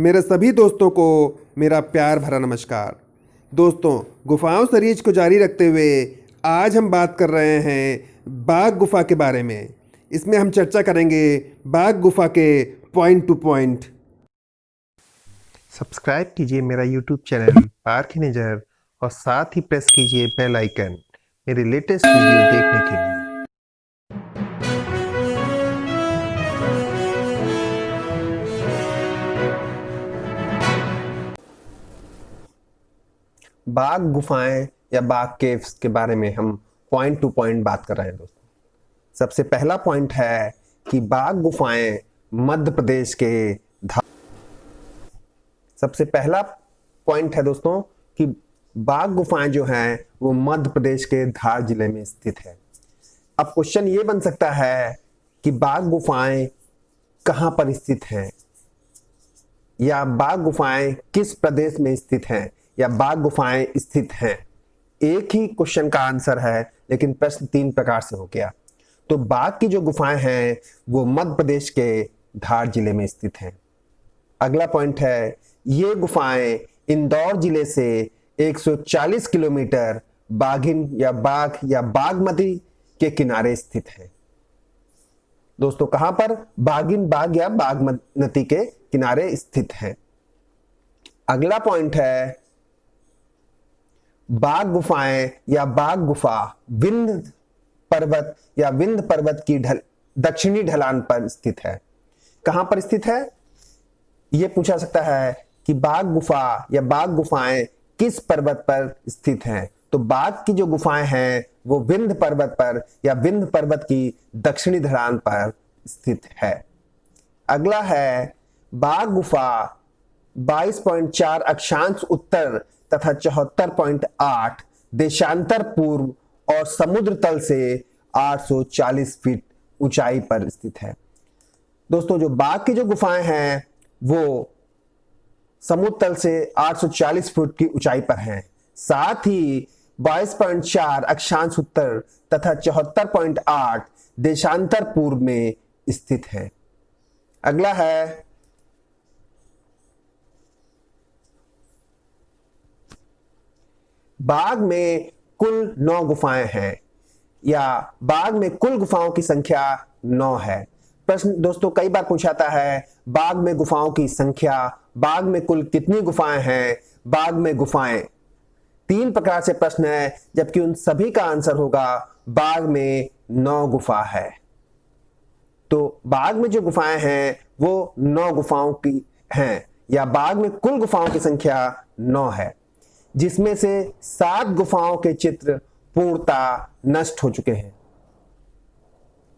मेरे सभी दोस्तों को मेरा प्यार भरा नमस्कार। दोस्तों, गुफाओं सीरीज को जारी रखते हुए आज हम बात कर रहे हैं बाघ गुफा के बारे में। इसमें हम चर्चा करेंगे बाघ गुफा के पॉइंट टू पॉइंट। सब्सक्राइब कीजिए मेरा YouTube चैनल पार की नज़र और साथ ही प्रेस कीजिए बेल आइकन मेरे लेटेस्ट वीडियो देखने के लिए। बाघ गुफाएं या बाघ केव्स के बारे में हम पॉइंट टू पॉइंट बात कर रहे हैं दोस्तों। सबसे पहला पॉइंट है कि बाघ गुफाएं मध्य प्रदेश के सबसे पहला पॉइंट है दोस्तों कि बाघ गुफाएं जो हैं वो मध्य प्रदेश के धार जिले में स्थित है। अब क्वेश्चन ये बन सकता है कि बाघ गुफाएं कहां पर स्थित हैं, या बाघ गुफाएं किस प्रदेश में स्थित हैं, या बाघ गुफाएं स्थित हैं। एक ही क्वेश्चन का आंसर है, लेकिन प्रश्न तीन प्रकार से हो गया। तो बाघ की जो गुफाएं हैं वो मध्य प्रदेश के धार जिले में स्थित हैं। अगला पॉइंट है, ये गुफाएं इंदौर जिले से 140 किलोमीटर बाघिन या बाघ या बागमती के किनारे स्थित है। दोस्तों, कहां पर? बाघिन बाघ या बागमती के किनारे स्थित है। अगला पॉइंट है, बाघ गुफाएं या बाघ गुफा विंध्य पर्वत या विंध्य पर्वत की दक्षिणी ढलान पर स्थित है। कहां पर स्थित है यह पूछा सकता है कि बाघ गुफा या बाघ गुफाएं किस पर्वत पर स्थित हैं। तो बाघ की जो गुफाएं हैं वो विंध्य पर्वत पर या विंध्य पर्वत की दक्षिणी ढलान पर स्थित है। अगला है, बाघ गुफा 22.4 अक्षांश उत्तर तथा 74.8 देशांतर पूर्व और समुद्र तल से 840 फीट ऊंचाई पर स्थित है। दोस्तों, जो बाघ की जो गुफाएं हैं वो समुद्र तल से 840 फुट की ऊंचाई पर हैं। साथ ही 22.4 अक्षांश उत्तर तथा 74.8 देशांतर पूर्व में स्थित है। अगला है, बाघ में कुल 9 गुफाएं हैं, या बाघ में कुल गुफाओं की संख्या 9 है। प्रश्न दोस्तों कई बार पूछाता है, बाघ में गुफाओं की संख्या, बाघ में कुल कितनी गुफाएं हैं, बाघ में गुफाएं। तीन प्रकार से प्रश्न है, जबकि उन सभी का आंसर होगा बाघ में 9 गुफा है। तो बाघ में जो गुफाएं हैं वो 9 गुफाओं की हैं, या बाघ में कुल गुफाओं की संख्या 9 है, जिसमें से 7 गुफाओं के चित्र पूर्णतः नष्ट हो चुके हैं।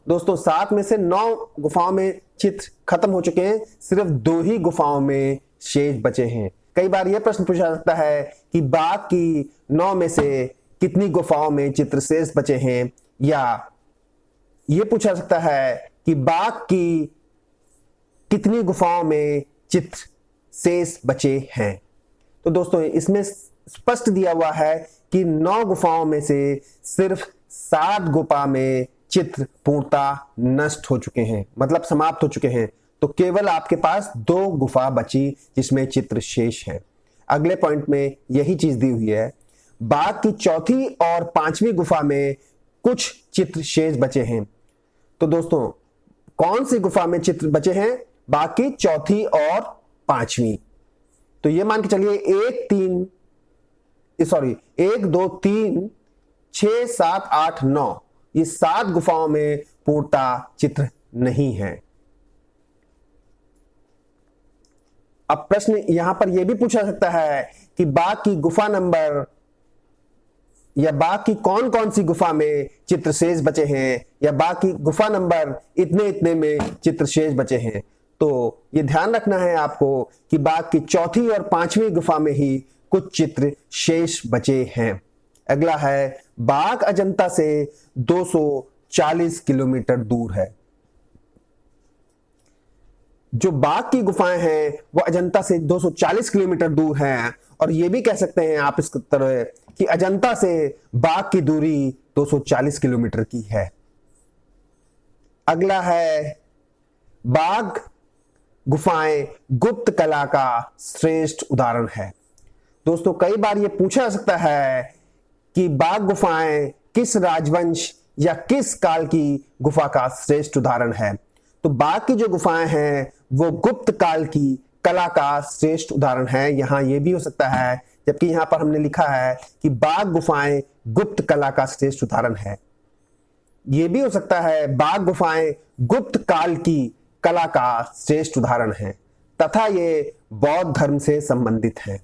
दोस्तों, 7 में से 9 गुफाओं में चित्र खत्म हो चुके हैं, सिर्फ 2 ही गुफाओं में शेष बचे हैं। कई बार यह प्रश्न पूछा जाता है कि बाघ की 9 में से कितनी गुफाओं में चित्र शेष बचे हैं, या यह पूछा सकता है कि बाघ की कितनी गुफाओं में चित्र शेष बचे हैं। तो दोस्तों, इसमें स्पष्ट दिया हुआ है कि 9 गुफाओं में से सिर्फ 7 गुफा में चित्र पूर्णतः नष्ट हो चुके हैं, मतलब समाप्त हो चुके हैं। तो केवल आपके पास 2 गुफा बची जिसमें चित्र शेष है। अगले पॉइंट में यही चीज दी हुई है, बाघ की चौथी और 5वीं गुफा में कुछ चित्र शेष बचे हैं। तो दोस्तों, कौन सी गुफा में चित्र बचे हैं? बाघ की चौथी और 5वीं। तो ये मान के चलिए 1 2 3 6 7 8 9 ये 7 गुफाओं में पूर्णतः चित्र नहीं है। अब प्रश्न यहां पर यह भी पूछा सकता है कि बाघ की गुफा नंबर या बाघ की कौन कौन सी गुफा में चित्र शेष बचे हैं, या बाघ की गुफा नंबर इतने इतने में चित्र शेष बचे हैं। तो यह ध्यान रखना है आपको कि बाघ की चौथी और 5वीं गुफा में ही कुछ चित्र शेष बचे हैं। अगला है, बाघ अजंता से 240 किलोमीटर दूर है। जो बाघ की गुफाएं हैं वो अजंता से 240 किलोमीटर दूर हैं, और ये भी कह सकते हैं आप इस तरह कि अजंता से बाघ की दूरी 240 किलोमीटर की है। अगला है, बाघ गुफाएं गुप्त कला का श्रेष्ठ उदाहरण है। दोस्तों कई बार यह पूछा जा सकता है कि बाघ गुफाएं किस राजवंश या किस काल की गुफा का श्रेष्ठ उदाहरण है। तो बाघ की जो गुफाएं हैं वो गुप्त काल की कला का श्रेष्ठ उदाहरण है। यहां यह भी हो सकता है, जबकि यहां पर हमने लिखा है कि बाघ गुफाएं गुप्त कला का श्रेष्ठ उदाहरण है। यह भी हो सकता है बाघ गुफाएं गुप्त काल की कला का श्रेष्ठ उदाहरण है तथा ये बौद्ध धर्म से संबंधित है।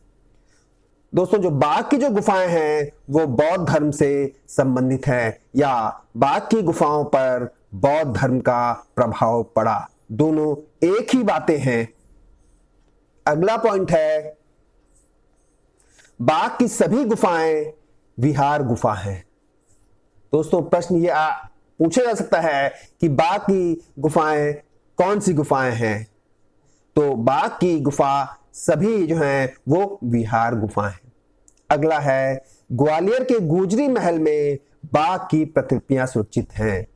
दोस्तों जो बाघ की जो गुफाएं हैं वो बौद्ध धर्म से संबंधित हैं या बाघ की गुफाओं पर बौद्ध धर्म का प्रभाव पड़ा। दोनों एक ही बातें हैं। अगला पॉइंट है, बाघ की सभी गुफाएं विहार गुफा हैं। दोस्तों प्रश्न ये पूछा जा सकता है कि बाघ की गुफाएं कौन सी गुफाएं हैं। तो बाघ की गुफा सभी जो हैं वो विहार गुफा है। अगला है, ग्वालियर के गुजरी महल में बाघ की प्रतिकृतियां सुरक्षित हैं।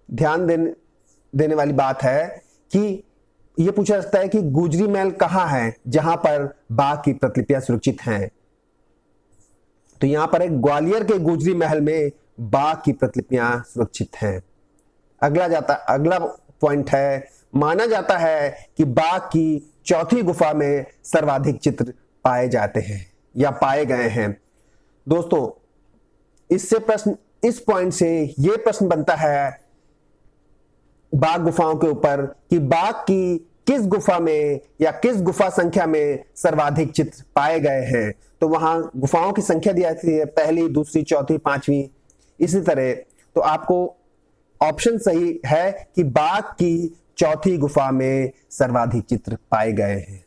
ध्यान देने वाली बात है कि यह पूछा जा सकता है कि गुजरी महल कहां है जहां पर बाघ की प्रतिकृतियां सुरक्षित हैं। तो यहां पर एक ग्वालियर के गुजरी महल में बाघ की प्रतिकृतियां सुरक्षित हैं। अगला पॉइंट है, माना जाता है कि बाघ की चौथी गुफा में सर्वाधिक चित्र पाए जाते हैं या पाए गए हैं। दोस्तों इस पॉइंट से यह प्रश्न बनता है बाघ गुफाओं के ऊपर कि बाघ की किस गुफा में या किस गुफा संख्या में सर्वाधिक चित्र पाए गए हैं। तो वहां गुफाओं की संख्या दी जाती है, पहली, दूसरी, चौथी, पांचवी, इसी तरह। तो आपको ऑप्शन सही है कि बाघ की चौथी गुफा में सर्वाधिक चित्र पाए गए हैं।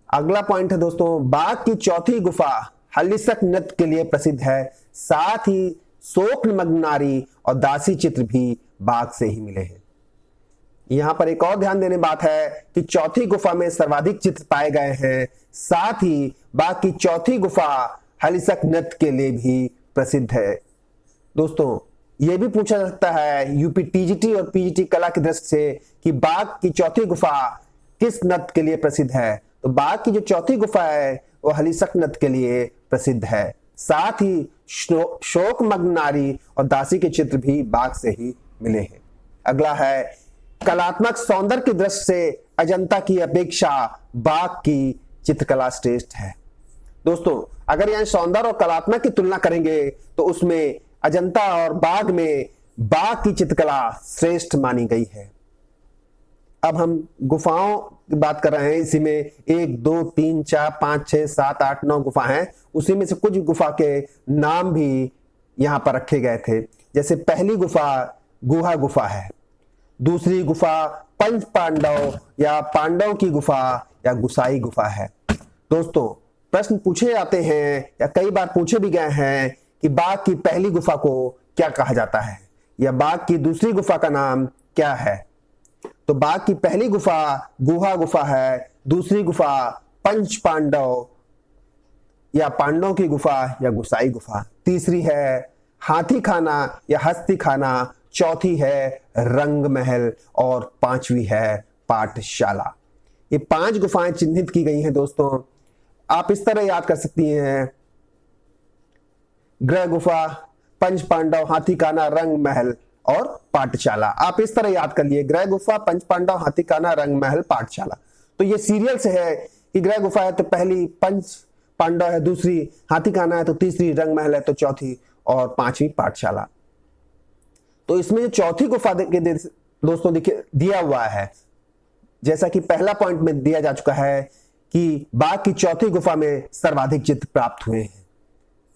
अगला पॉइंट है दोस्तों, बाघ की चौथी गुफा हलिसक नृत्य के लिए प्रसिद्ध है। साथ ही शोक निमग्न नारी और दासी चित्र भी बाघ से ही मिले हैं। यहां पर एक और ध्यान देने बात है कि चौथी गुफा में सर्वाधिक चित्र पाए गए हैं। साथ ही बाघ की चौथी गुफा हलिसक नृत्य के लिए भी प्रसिद्ध है। दोस्तों यह भी पूछा जा सकता है यूपी टीजीटी और पीजीटी कला की दृष्टि से कि बाघ की चौथी गुफा किस नृत्य के लिए प्रसिद्ध है। तो बाघ की जो चौथी गुफा है वो हलिसक नृत्य के लिए प्रसिद्ध है। साथ ही शोकमग्न नारी और दासी के चित्र भी बाघ से ही मिले हैं। अगला है, कलात्मक सौंदर्य की दृष्टि से अजंता की अपेक्षा बाघ की चित्रकला श्रेष्ठ है। दोस्तों अगर यहां सौंदर्य और कलात्मक की तुलना करेंगे तो उसमें अजंता और बाघ में बाघ की चित्रकला श्रेष्ठ मानी गई है। अब हम गुफाओं की बात कर रहे हैं। इसी में 1, 2, 3, 4, 5, 6, 7, 8, 9 गुफा हैं। उसी में से कुछ गुफा के नाम भी यहां पर रखे गए थे। जैसे पहली गुफा गुहा गुफा है, दूसरी गुफा पंच पांडव या पांडव की गुफा या गुसाई गुफा है। दोस्तों प्रश्न पूछे जाते हैं या कई बार पूछे भी गए हैं कि बाघ की पहली गुफा को क्या कहा जाता है या बाघ की दूसरी गुफा का नाम क्या है। तो बाघ की पहली गुफा गुहा गुफा है, दूसरी गुफा पंच पांडव या पांडवों की गुफा या गुसाई गुफा, तीसरी है हाथी खाना या हस्ती खाना, चौथी है रंग महल और पांचवी है पाठशाला। ये 5 गुफाएं चिन्हित की गई हैं। दोस्तों आप इस तरह याद कर सकती हैं, ग्रह गुफा, पंच पांडव, हाथी खाना, रंग महल और पाठशाला। आप इस तरह याद कर लिए, ग्रह गुफा, पंच पांडव, हाथी खाना, रंग महल, पाठशाला। तो ये सीरियल से है कि ग्रह गुफा है तो पहली पंच पांडव है, दूसरी हाथी खाना है तो तीसरी रंग महल है तो चौथी और पांचवी पाठशाला। तो इसमें चौथी गुफा के दोस्तों देखिए दिया हुआ है, जैसा कि पहला पॉइंट में दिया जा चुका है कि बाघ की चौथी गुफा में सर्वाधिक चित्र प्राप्त हुए हैं।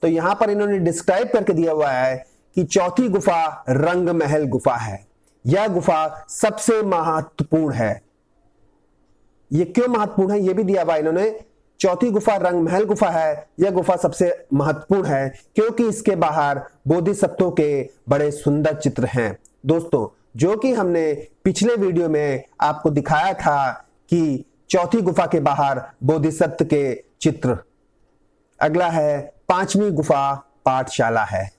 तो यहां पर इन्होंने डिस्क्राइब करके दिया हुआ है कि चौथी गुफा रंग महल गुफा है। यह गुफा सबसे महत्वपूर्ण है। यह क्यों महत्वपूर्ण है यह भी दिया हुआ इन्होंने। चौथी गुफा रंग महल गुफा है। यह गुफा सबसे महत्वपूर्ण है क्योंकि इसके बाहर बोधिसत्वों के बड़े सुंदर चित्र हैं। दोस्तों जो कि हमने पिछले वीडियो में आपको दिखाया था कि चौथी गुफा के बाहर बोधिसत्व के चित्र। अगला है 5वीं गुफा पाठशाला है।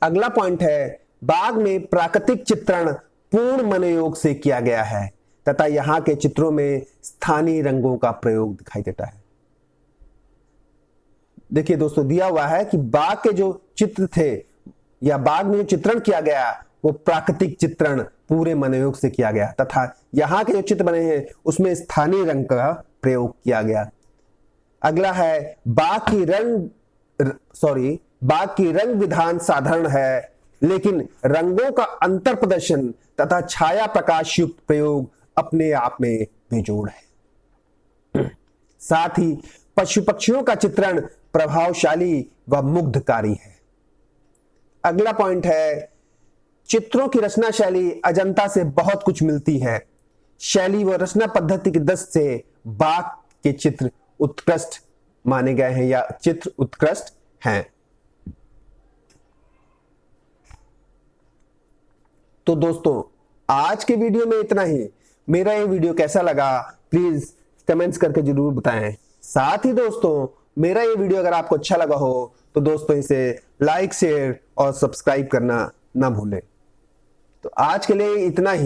अगला पॉइंट है, बाग में प्राकृतिक चित्रण पूर्ण मनोयोग से किया गया है तथा यहाँ के चित्रों में स्थानीय रंगों का प्रयोग दिखाई देता है। देखिए दोस्तों, दिया हुआ है कि बाग के जो चित्र थे या बाग में जो चित्रण किया गया वो प्राकृतिक चित्रण पूरे मनोयोग से किया गया तथा यहाँ के जो चित्र बने हैं उसमें स्थानीय रंग का प्रयोग किया गया। अगला है, बाग की रंग विधान साधारण है लेकिन रंगों का अंतर प्रदर्शन तथा छाया प्रकाश युक्त प्रयोग अपने आप में बेजोड़ है। साथ ही पशु पक्षियों का चित्रण प्रभावशाली व मुग्धकारी है। अगला पॉइंट है, चित्रों की रचना शैली अजंता से बहुत कुछ मिलती है। शैली व रचना पद्धति की दृष्टि से बाग के चित्र उत्कृष्ट माने गए हैं या चित्र उत्कृष्ट हैं। तो दोस्तों, आज के वीडियो में इतना ही। मेरा ये वीडियो कैसा लगा प्लीज कमेंट्स करके जरूर बताएं। साथ ही दोस्तों, मेरा ये वीडियो अगर आपको अच्छा लगा हो तो दोस्तों इसे लाइक, शेयर और सब्सक्राइब करना ना भूलें। तो आज के लिए इतना ही।